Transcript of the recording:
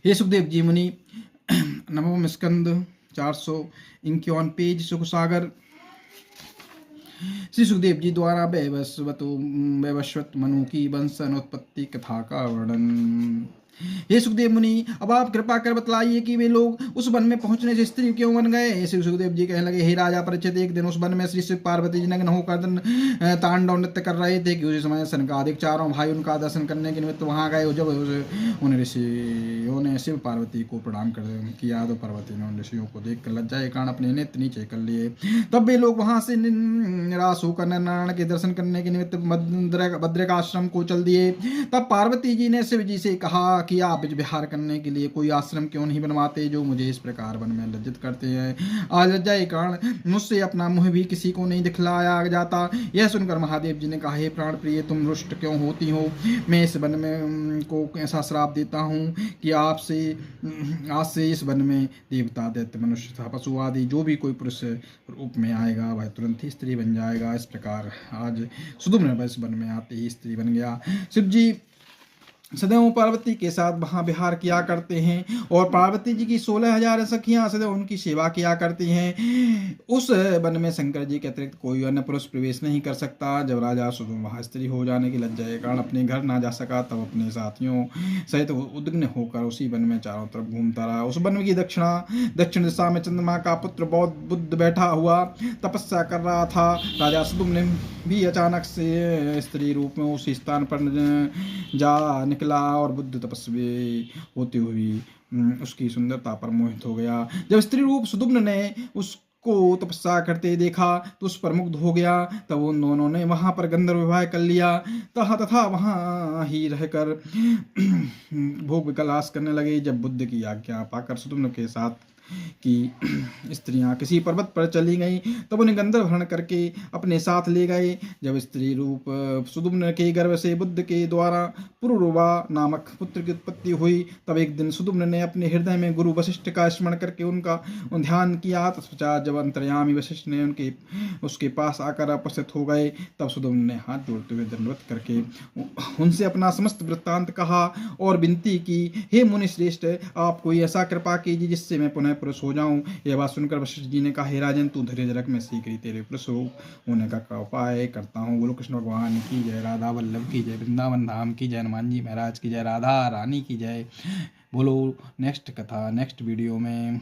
हे सुखदेव जी मुनि, नवम स्कंद 451 पेज सुख सागर। श्री सुखदेव जी द्वारा वैवस्वत मनु की वंशानुत्पत्ति कथा का वर्णन। हे सुखदेव मुनि, अब आप कृपा कर बतलाइए कि वे लोग उस वन में पहुंचने से स्त्री क्यों बन गए। श्री सुखदेव जी कहने लगे, हे राजा परीक्षित, एक दिन उस वन में श्री शिव पार्वती जी नग्न होकर तांडव नृत्य कर रहे थे कि उसी समय सनकादिक चारों भाई उनका दर्शन करने के निमित्त वहां गए। जब उन ऋषियों ने शिव पार्वती को प्रणाम कर किया तो पार्वती ने उन ऋषियों को देखकर लज्जा के कारण अपने नेत्र नीचे कर लिए। तब वे लोग वहां से निराश होकर नारायण के दर्शन करने के निमित्त भद्रकाश्रम को चल दिए। तब पार्वती जी ने शिव जी से कहा कि आप विहार करने के लिए कोई आश्रम क्यों नहीं बनवाते जो मुझे इस प्रकार वन में लज्जित करते हैं। आज लज्जा के कारण मुझसे अपना मुंह भी किसी को नहीं दिखलाया जाता। यह सुनकर महादेव जी ने कहा, हे प्राण प्रिय, तुम रुष्ट क्यों होती हो। मैं इस वन में को ऐसा श्राप देता हूँ कि आज से इस वन में देवता, दैत्य, मनुष्य तथा पशु आदि जो भी कोई पुरुष रूप में आएगा वह तुरंत ही स्त्री बन जाएगा। इस प्रकार आज सुदुम्न इस वन में आते ही स्त्री बन गया। शिव जी सदैव पार्वती के साथ वहाँ विहार किया करते हैं और पार्वती जी की 16,000 सखियां सदैव उनकी सेवा किया करती हैं। उस वन में शंकर जी के अतिरिक्त कोई अन्य पुरुष प्रवेश नहीं कर सकता। जब राजा सुदुम वहाँ स्त्री हो जाने की लज्जा के कारण अपने घर ना जा सका, तब अपने साथियों सहित उद्विग्न होकर उसी वन में चारों तरफ घूमता रहा। उस वन की दक्षिण दिशा में चंद्रमा का पुत्र बुद्ध बैठा हुआ तपस्या कर रहा था। राजा सुदुम ने भी अचानक से स्त्री रूप में उसी स्थान पर जा निकला और बुद्ध तपस्वी होते हुए उसकी सुंदरता पर मोहित हो गया। जब स्त्री रूप सुदुम्न ने उसको तपस्या करते देखा तो उस पर मुग्ध हो गया। तब उन दोनों ने वहां पर गंधर्व विवाह कर लिया तथा वहां ही रहकर भोग विलास करने लगे। जब बुद्ध की आज्ञा पाकर सुदुम्न के साथ कि स्त्रियां किसी पर्वत पर चली गईं, तब उन्हें गंधर्व हरण करके अपने साथ ले गए। जब स्त्री रूप सुदुम्न के गर्भ से बुद्ध के द्वारा पुरुरवा नामक पुत्र की उत्पत्ति हुई, तब एक दिन सुदुम्न ने अपने हृदय में गुरु वशिष्ठ का स्मरण करके उनका ध्यान किया। तत्पश्चात जब अंतर्यामी वशिष्ठ ने उसके पास आकर उपस्थित हो गए, तब सुदुम्न ने हाथ जोड़ते हुए दंडवत करके उनसे अपना समस्त वृत्तांत कहा और विनती की, हे मुनि श्रेष्ठ, आप कोई ऐसा कृपा कीजिए जिससे मैं पुनः पुरुष हो जाऊं। यह बात सुनकर वशिष्ठ जी ने कहा, हे राजन, तू धैर्य रख, मैं शीघ्र ही तेरे पुरुष होने का उपाय करता हूँ। बोलो कृष्ण भगवान की जय, राधा वल्लभ की जय, वृंदावन धाम की जय, हनुमान जी महाराज की जय, राधा रानी की जय। बोलो नेक्स्ट कथा नेक्स्ट वीडियो में।